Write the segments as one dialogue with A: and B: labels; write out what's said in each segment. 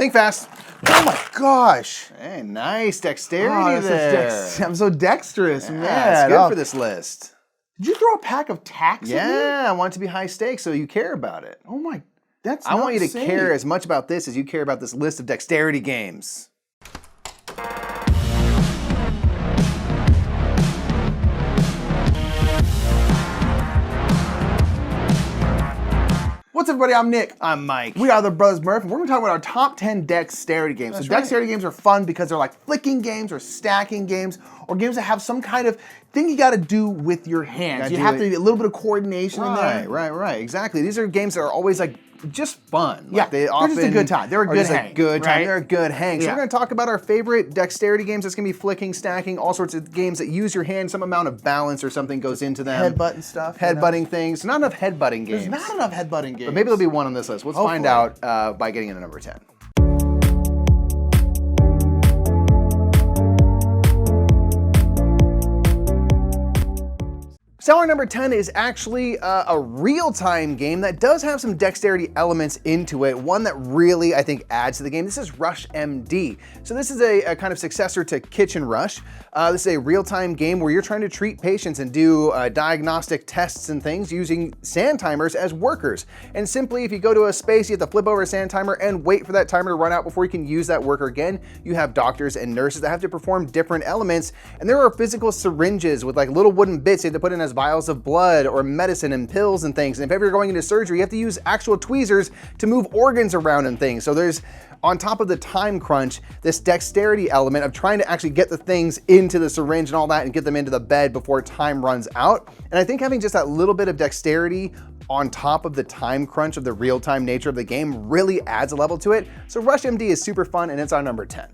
A: Think fast.
B: Oh my gosh.
A: Hey, nice dexterity there.
B: I'm so dexterous,
A: Yeah,
B: man.
A: it's good for this list.
B: Did you throw a pack of tacks at me?
A: Yeah, I want it to be high stakes so you care about it.
B: Oh my, that's
A: I want you to
B: insane.
A: care as much about this as you care about this list of dexterity games.
B: What's up, everybody? I'm Nick.
A: I'm Mike.
B: We are the Brothers Murph, and we're going to talk about our top 10 dexterity games.
A: That's
B: so dexterity games are fun because they're like flicking games or stacking games or games that have some kind of thing you got to do with your hands. You have to do a little bit of coordination in there.
A: Right. Exactly. These are games that are always like just fun.
B: Yeah,
A: like they're
B: just a good time. They're a good hang. Right?
A: They're a good hang. So
B: Yeah.
A: we're going to talk about our favorite dexterity games. That's going to be flicking, stacking, all sorts of games that use your hand. Some amount of balance or something goes into them.
B: Headbutting stuff.
A: Headbutting things. Not enough headbutting games.
B: There's not enough headbutting games.
A: But maybe there'll be one on this list. Let's find out by getting into number 10. So our number 10 is actually a real-time game that does have some dexterity elements into it. One that really, I think, adds to the game. This is Rush MD. So this is a kind of successor to Kitchen Rush. This is a real-time game where you're trying to treat patients and do diagnostic tests and things using sand timers as workers. And simply, if you go to a space, you have to flip over a sand timer and wait for that timer to run out before you can use that worker again. You have doctors and nurses that have to perform different elements. And there are physical syringes with like little wooden bits you have to put in as vials of blood or medicine and pills and things. And if ever you're going into surgery, you have to use actual tweezers to move organs around and things. So there's, on top of the time crunch, this dexterity element of trying to actually get the things into the syringe and all that and get them into the bed before time runs out. And I think having just that little bit of dexterity on top of the time crunch of the real-time nature of the game really adds a level to it. So Rush MD is super fun and it's our number 10.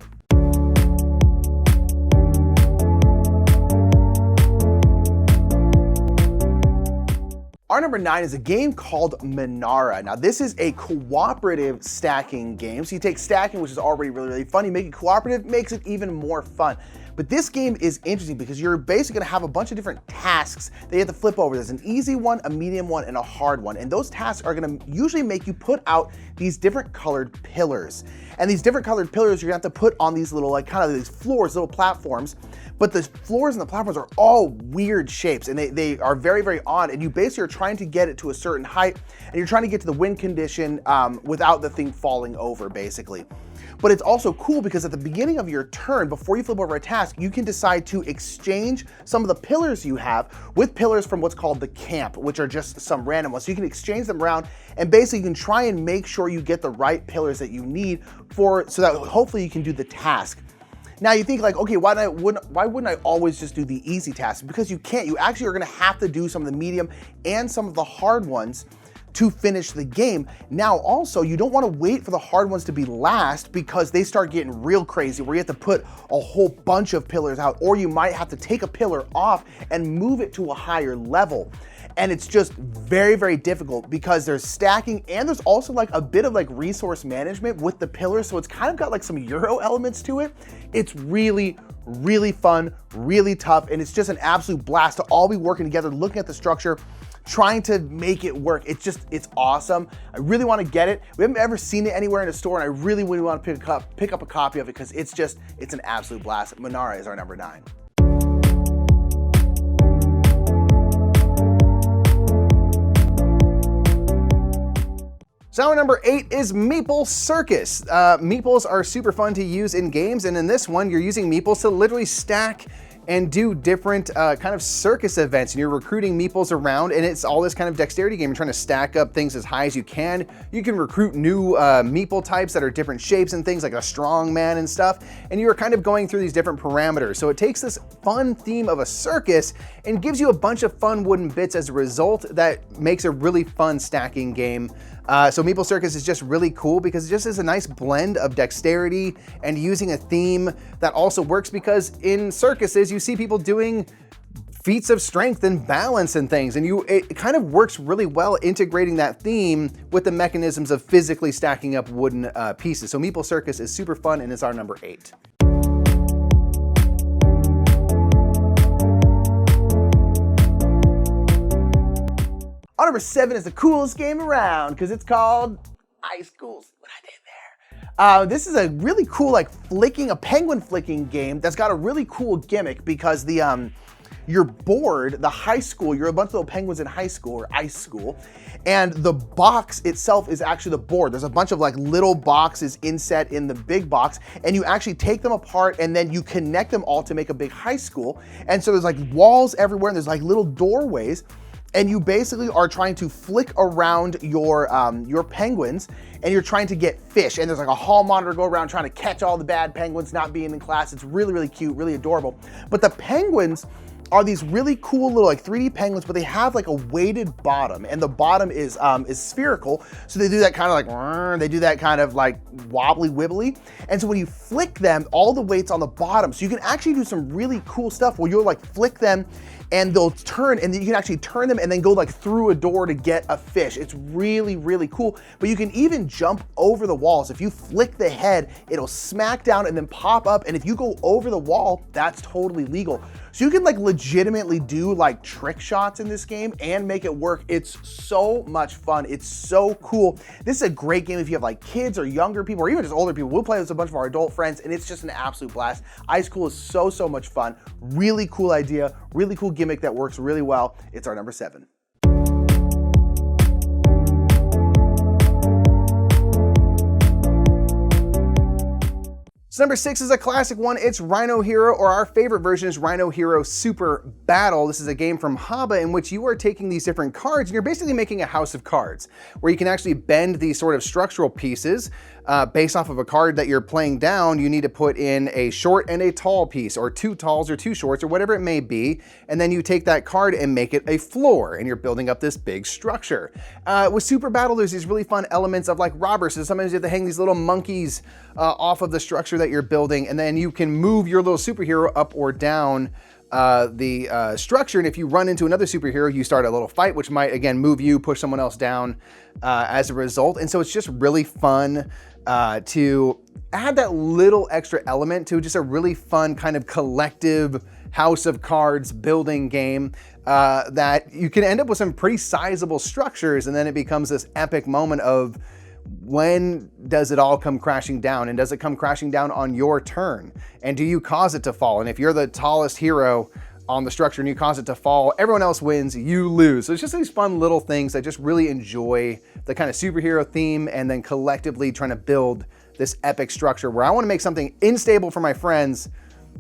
A: Our number 9 is a game called Menara. Now this is a cooperative stacking game. So you take stacking, which is already really fun, you make it cooperative, makes it even more fun. But this game is interesting because you're basically gonna have a bunch of different tasks that you have to flip over. There's an easy one, a medium one, and a hard one. And those tasks are gonna usually make you put out these different colored pillars. And these different colored pillars you're gonna have to put on these little, like kind of these floors, little platforms. But the floors and the platforms are all weird shapes and they are very odd. And you basically are trying to get it to a certain height and you're trying to get to the wind condition without the thing falling over, basically. But it's also cool because at the beginning of your turn, before you flip over a task, you can decide to exchange some of the pillars you have with pillars from what's called the camp, which are just some random ones. So you can exchange them around and basically you can try and make sure you get the right pillars that you need so that hopefully you can do the task. Now you think like, okay, why wouldn't I always just do the easy tasks? Because you can't. You actually are gonna have to do some of the medium and some of the hard ones to finish the game. Now also, you don't wanna wait for the hard ones to be last because they start getting real crazy where you have to put a whole bunch of pillars out, or you might have to take a pillar off and move it to a higher level. And it's just very difficult because there's stacking and there's also like a bit of like resource management with the pillars. So it's kind of got like some Euro elements to it. It's really fun, really tough. And it's just an absolute blast to all be working together, looking at the structure, trying to make it work. It's awesome. I really want to get it. We haven't ever seen it anywhere in a store and I really want to pick up a copy of it because it's an absolute blast. Menara is our number 9. So our number 8 is Meeple Circus. Meeples are super fun to use in games, and in this one, you're using meeples to literally stack and do different kind of circus events, and you're recruiting meeples around, and it's all this kind of dexterity game. You're trying to stack up things as high as you can. You can recruit new meeple types that are different shapes and things like a strong man and stuff, and you're kind of going through these different parameters. So it takes this fun theme of a circus and gives you a bunch of fun wooden bits as a result that makes a really fun stacking game. So Meeple Circus is just really cool because it just is a nice blend of dexterity and using a theme that also works because in circuses you see people doing feats of strength and balance and things, and it kind of works really well integrating that theme with the mechanisms of physically stacking up wooden pieces. So Meeple Circus is super fun and it's our number 8. Our number 7 is the coolest game around because it's called Ice Cool's What I Did There. This is a really cool, like a penguin flicking game that's got a really cool gimmick because your board, the high school, you're a bunch of little penguins in high school or ice school, and the box itself is actually the board. There's a bunch of like little boxes inset in the big box, and you actually take them apart and then you connect them all to make a big high school. And so there's like walls everywhere and there's like little doorways, and you basically are trying to flick around your penguins, and you're trying to get fish. And there's like a hall monitor go around trying to catch all the bad penguins not being in class. It's really, really cute, really adorable. But the penguins are these really cool little like 3D penguins, but they have like a weighted bottom, and the bottom is spherical. So they do that kind of like, they do that kind of like wobbly wibbly. And so when you flick them, all the weight's on the bottom. So you can actually do some really cool stuff where you'll like flick them and they'll turn, and then you can actually turn them and then go like through a door to get a fish. It's really, really cool. But you can even jump over the walls. If you flick the head, it'll smack down and then pop up. And if you go over the wall, that's totally legal. So you can like legitimately do like trick shots in this game and make it work. It's so much fun. It's so cool. This is a great game if you have like kids or younger people or even just older people. We'll play with a bunch of our adult friends, and it's just an absolute blast. Ice Cool is so, so much fun. Really cool idea, really cool gimmick that works really well. It's our number 7. So number 6 is a classic one. It's Rhino Hero, or our favorite version is Rhino Hero Super Battle. This is a game from Howgego in which you are taking these different cards and you're basically making a house of cards where you can actually bend these sort of structural pieces based off of a card that you're playing down. You need to put in a short and a tall piece, or 2 talls or 2 shorts, or whatever it may be. And then you take that card and make it a floor, and you're building up this big structure. With Super Battle, there's these really fun elements of like robbers. So sometimes you have to hang these little monkeys off of the structure that you're building, and then you can move your little superhero up or down the structure. And if you run into another superhero, you start a little fight, which might again move you, push someone else down as a result. And so it's just really fun to add that little extra element to just a really fun kind of collective house of cards building game that you can end up with some pretty sizable structures, and then it becomes this epic moment of when does it all come crashing down, and does it come crashing down on your turn, and do you cause it to fall? And if you're the tallest hero on the structure and you cause it to fall, everyone else wins, you lose. So it's just these fun little things. I just really enjoy the kind of superhero theme, and then collectively trying to build this epic structure where I want to make something unstable for my friends,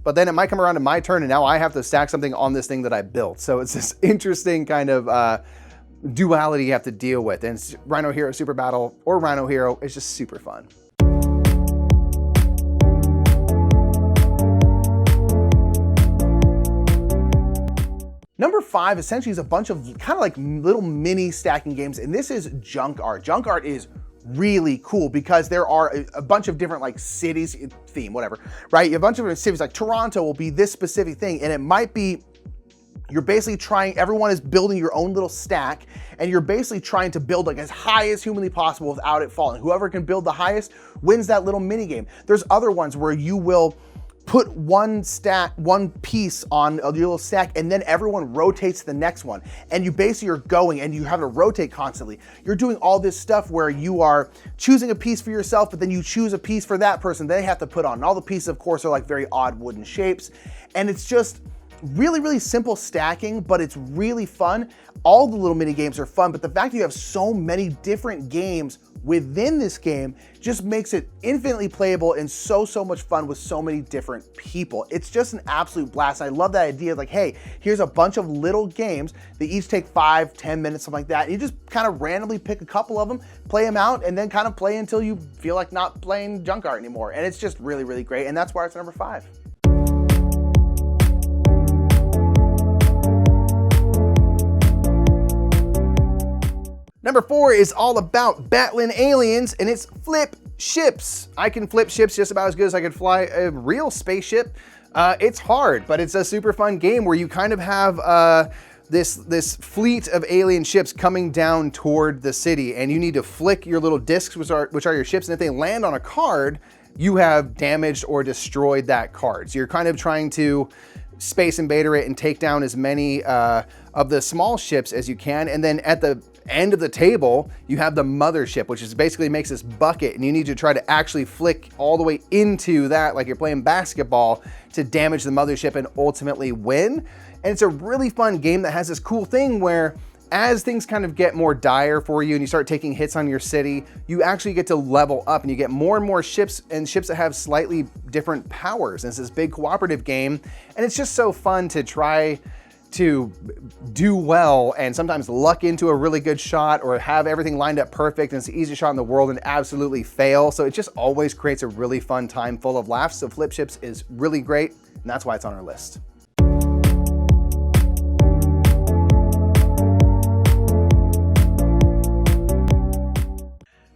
A: but then it might come around to my turn and now I have to stack something on this thing that I built. So it's this interesting kind of duality you have to deal with. And Rhino Hero Super Battle, or Rhino Hero, is just super fun. Number 5 essentially is a bunch of kind of like little mini stacking games, and this is Junk Art. Junk Art is really cool because there are a bunch of different like cities, theme, whatever, right? You have a bunch of different cities, like Toronto will be this specific thing, and it might be you're basically trying, everyone is building your own little stack, and you're basically trying to build like as high as humanly possible without it falling. Whoever can build the highest wins that little mini game. There's other ones where you will put one piece on your little stack, and then everyone rotates the next one. And you basically are going and you have to rotate constantly. You're doing all this stuff where you are choosing a piece for yourself, but then you choose a piece for that person they have to put on. And all the pieces, of course, are like very odd wooden shapes. And it's just really, really simple stacking, but it's really fun. All the little mini games are fun, but the fact that you have so many different games within this game just makes it infinitely playable and so much fun with so many different people. It's just an absolute blast. I love that idea of like, hey, here's a bunch of little games. They each take 5-10 minutes, something like that. And you just kind of randomly pick a couple of them, play them out, and then kind of play until you feel like not playing Junk Art anymore. And it's just really, really great. And that's why it's number 5. Number 4 is all about battling aliens, and it's flip ships. I can flip ships just about as good as I could fly a real spaceship. It's hard, but it's a super fun game where you kind of have this fleet of alien ships coming down toward the city, and you need to flick your little discs, which are your ships, and if they land on a card, you have damaged or destroyed that card. So you're kind of trying to Space Invader it and take down as many of the small ships as you can, and then at the end of the table, you have the mothership, which is basically makes this bucket, and you need to try to actually flick all the way into that like you're playing basketball to damage the mothership and ultimately win. And it's a really fun game that has this cool thing where as things kind of get more dire for you and you start taking hits on your city, you actually get to level up and you get more and more ships, and ships that have slightly different powers. And it's this big cooperative game, and it's just so fun to try to do well and sometimes luck into a really good shot or have everything lined up perfect and it's the easiest shot in the world and absolutely fail. So it just always creates a really fun time full of laughs. So Flip Ships is really great, and that's why it's on our list.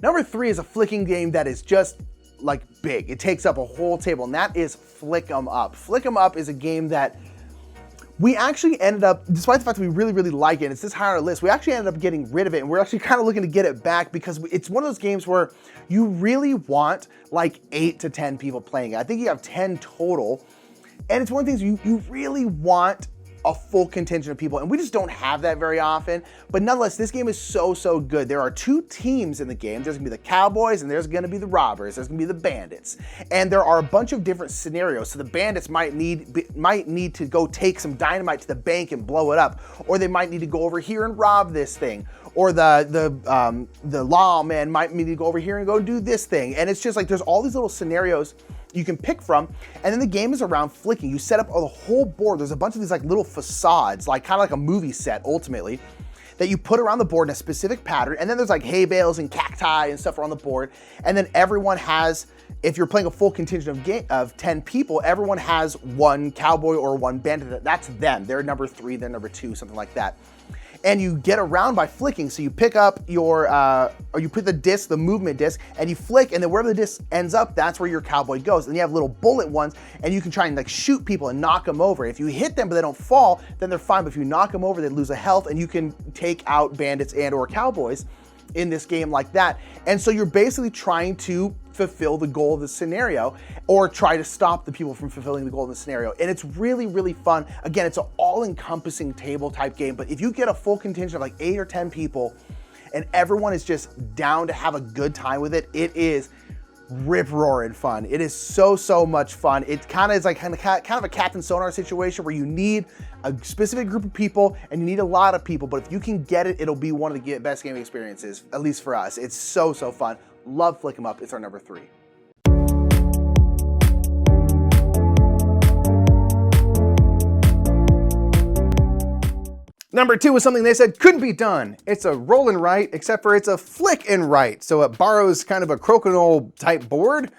A: Number 3 is a flicking game that is just like big. It takes up a whole table, and that is Flick 'em Up. Flick 'em Up is a game that we actually ended up, despite the fact that we really, really like it, and it's this high on our list, we actually ended up getting rid of it, and we're actually kind of looking to get it back because it's one of those games where you really want like 8 to 10 people playing it. I think you have 10 total, and it's one of the things you really want a full contingent of people, and we just don't have that very often. But nonetheless, this game is so, so good. There are 2 teams in the game. There's gonna be the cowboys and there's gonna be the robbers. There's gonna be the bandits. And there are a bunch of different scenarios. So the bandits might need to go take some dynamite to the bank and blow it up, or they might need to go over here and rob this thing, or the lawman might need to go over here and go do this thing. And it's just like there's all these little scenarios you can pick from, and then the game is around flicking. You set up a whole board. There's a bunch of these like little facades, like kind of like a movie set ultimately, that you put around the board in a specific pattern. And then there's like hay bales and cacti and stuff around the board. And then everyone has, if you're playing a full contingent of 10 people, everyone has one cowboy or one bandit. That's them. They're number 3, they're number 2, something like that. And you get around by flicking. So you pick up your, or you put the disc, the movement disc, and you flick, and then wherever the disc ends up, that's where your cowboy goes. And you have little bullet ones, and you can try and like shoot people and knock them over. If you hit them but they don't fall, then they're fine. But if you knock them over, they lose a health, and you can take out bandits and or cowboys in this game like that. And so you're basically trying to fulfill the goal of the scenario, or try to stop the people from fulfilling the goal of the scenario. And it's really, really fun. Again, it's an all-encompassing table type game, but if you get a full contingent of like 8 or 10 people and everyone is just down to have a good time with it, it is rip-roaring fun. It is so, so much fun. It kind of is like kind of a Captain Sonora situation where you need a specific group of people and you need a lot of people, but if you can get it, it'll be one of the best gaming experiences, at least for us. It's so, so fun. Love Flick 'em Up. It's our number 3. Number 2 is something they said couldn't be done. It's a roll and write, except for it's a flick and write. So it borrows kind of a Crokinole type board,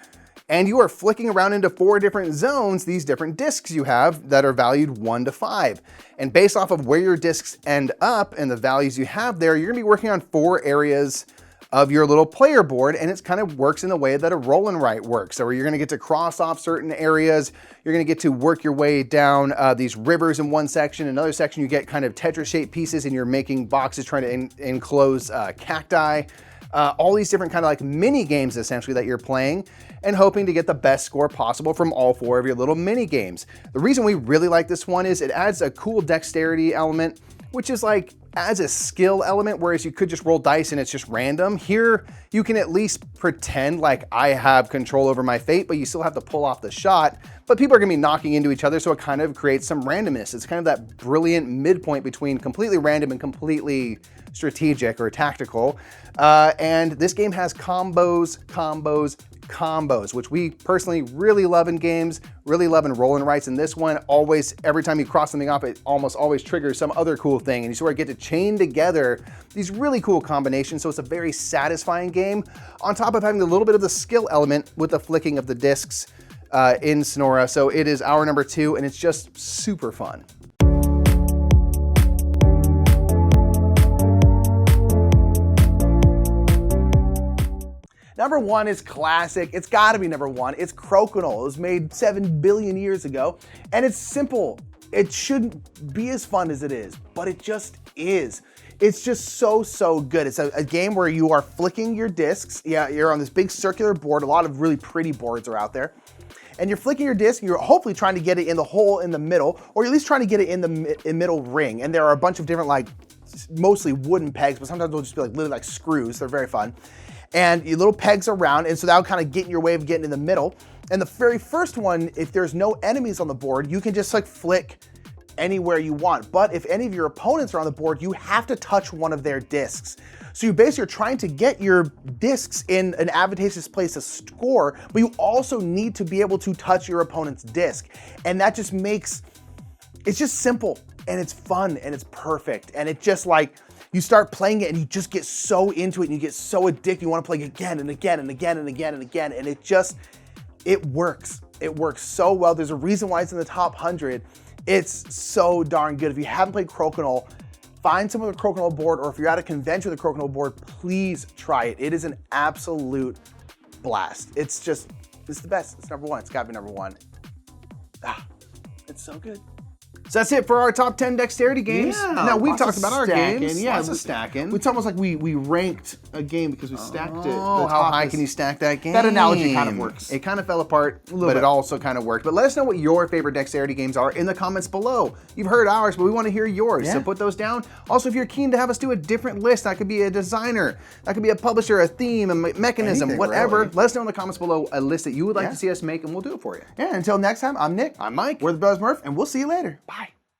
A: and you are flicking around into 4 different zones, these different discs you have that are valued 1 to 5. And based off of where your discs end up and the values you have there, you're gonna be working on 4 areas of your little player board, and it kind of works in the way that a roll and write works. So you're gonna get to cross off certain areas, you're gonna get to work your way down these rivers in one section. Another section you get kind of Tetris-shaped pieces and you're making boxes trying to enclose cacti. All these different kind of like mini games essentially that you're playing and hoping to get the best score possible from all 4 of your little mini games. The reason we really like this one is it adds a cool dexterity element, which is like adds a skill element, whereas you could just roll dice and it's just random. Here, you can at least pretend like I have control over my fate, but you still have to pull off the shot. But people are gonna be knocking into each other, so it kind of creates some randomness. It's kind of that brilliant midpoint between completely random and completely strategic or tactical. And this game has combos, which we personally really love in games, really love in roll and writes. And this one always, every time you cross something off, it almost always triggers some other cool thing. And you sort of get to chain together these really cool combinations. So it's a very satisfying game on top of having a little bit of the skill element with the flicking of the discs in Sonora. So it is our number 2, and it's just super fun. Number 1 is classic. It's gotta be number 1. It's Crokinole. It was made 7 billion years ago, and it's simple. It shouldn't be as fun as it is, but it just is. It's just so, so good. It's a game where you are flicking your discs. Yeah, you're on this big circular board. A lot of really pretty boards are out there. And you're flicking your disc, you're hopefully trying to get it in the hole in the middle, or at least trying to get it in the middle ring. And there are a bunch of different like mostly wooden pegs, but sometimes they'll just be like literally like screws. They're very fun. And your little pegs around, and so that'll kind of get in your way of getting in the middle. And the very first one, if there's no enemies on the board, you can just like flick anywhere you want. But if any of your opponents are on the board, you have to touch one of their discs. So you basically are trying to get your discs in an advantageous place to score, but you also need to be able to touch your opponent's disc. And that just makes, it's just simple and it's fun and it's perfect. And it just like, you start playing it and you just get so into it and you get so addicted. You want to play again and again and again and again and again. And it just, it works. It works so well. There's a reason why it's in the top 100. It's so darn good. If you haven't played Crokinole, find some of the Crokinole board, or if you're at a convention with the Crokinole board, please try it. It is an absolute blast. It's the best. It's number one. It's gotta be number one. Ah, it's so good.
B: So that's it for our top 10 dexterity games.
A: Yeah,
B: now we've
A: lots
B: talked
A: of
B: about our
A: stacking.
B: games.
A: Yeah, lots of stacking.
B: It's almost like we ranked a game because we stacked it.
A: Oh, how high can you stack that game?
B: That analogy kind of works.
A: It kind of fell apart, but it also kind of worked. But let us know what your favorite dexterity games are in the comments below. You've heard ours, but we want to hear yours.
B: Yeah.
A: So put those down. Also, if you're keen to have us do a different list, that could be a designer, that could be a publisher, a theme, a mechanism,
B: Anything,
A: whatever.
B: really.
A: Let us know in the comments below a list that you would like to see us make, and we'll do it for you.
B: Yeah, until next time, I'm Nick.
A: I'm Mike.
B: We're the Brothers Murph,
A: And we'll see you later. Bye.